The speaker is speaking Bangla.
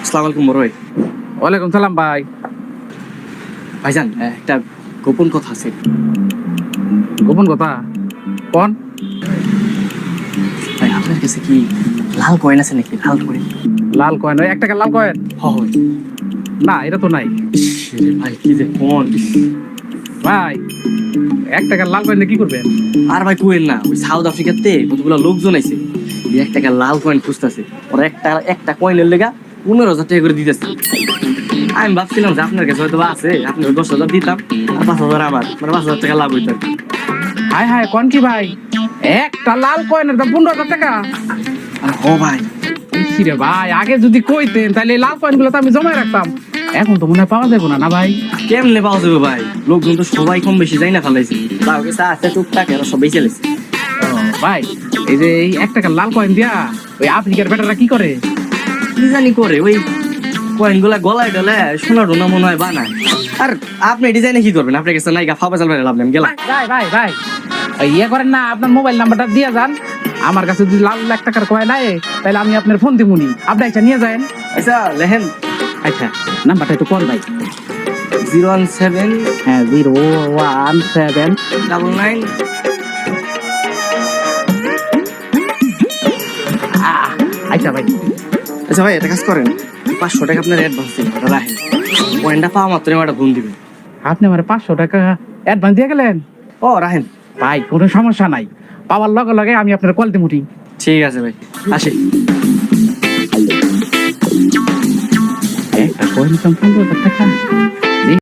আসসালামু আলাইকুম বড় ভাই। ওয়ালাইকুম সালাম ভাই। ভাইজান একটা গোপন কথা আছে। গোপন কথা কোন? ভাই আপনার কাছে কি লাল কয়েন আছে নাকি? লাল কয়েন? লাল কয়েন? ওই 1 টাকার লাল কয়েন? হয়। না, এটা তো নাই ভাই কি যে কোন ভাই। 1 টাকার লাল কয়েন দিয়ে কি করবেন? আর ভাই কোয়েন না, ওই সাউথ আফ্রিকাতে কতগুলো লোকজন আইছে, 1 টাকার লাল কয়েন খুঁজতেছে। ওরা একটা কয়েনের লেগা 15,000 টাকা করে দিতেছে। আমি ভাবছিলাম যে আপনার কাছে হয়তো আছে, আপনার 10,000 দিতাম আর 5,000 আমার, মানে 5,000 টাকা লাভ হইতো। হায় হায়, কোন কি ভাই? একটা লাল কয়েনের দাম 15,000 টাকা? আর ভাই রে ভাই, আগে যদি কইতেন তাহলে এই লাল কয়েন গুলো তো আমি জমায় রাখতাম। এখন তো মনে হয় পাওয়া যাবে না, না ভাই? কেমনে পাওয়া যাবে ভাই? লোকজন তো সবাই কম বেশি যাই না ফেলাইছে, তাও কাছে আছে টুকটাক, এরা সবাই চলেছে। ভাই, এই যে এই 1 টাকার লাল কয়েন দিয়া ওই আফ্রিকার বেটারা কি করে? কি জানি করে, ওই কয়েন গুলা গলায় ডলে সোনা টোনা মনে হয় বানায়। আর আপনি ডিজাইনে কি করবেন? আপনার কাছে নাইকা ফাপা চাল লাভ নেই গেলাম। ভাই ভাই ভাই, ওই ইয়ে করেন না, আপনার মোবাইল নাম্বারটা দিয়ে যান। আমার কাছে যদি লাল 1 টাকার কয়েন নাই তাহলে আমি আপনার ফোন দিবনি, আপনি একটা নিয়ে যান। আচ্ছা লেহেন। আচ্ছা, নাম্বারটা একটু কোন ভাই? 017 হ্যাঁ, 017 99। আচ্ছা ভাই। আচ্ছা ভাই, একটা কাজ করেন, 500 টাকা আপনার অ্যাডভান্স দিন, ওটা রাখেন। কয়েনটা পাওয়া মাত্র একটা ফোন দিবেন। আপনি আমার 500 টাকা অ্যাডভান্স দিয়ে গেলেন? ও রাখেন। ভাই, কোনো সমস্যা নাই, পাওয়ার লগে লগে আমি আপনার কল দিমুটি। ঠিক আছে ভাই, আসি। একটা কয়েন 15,000 টাকা?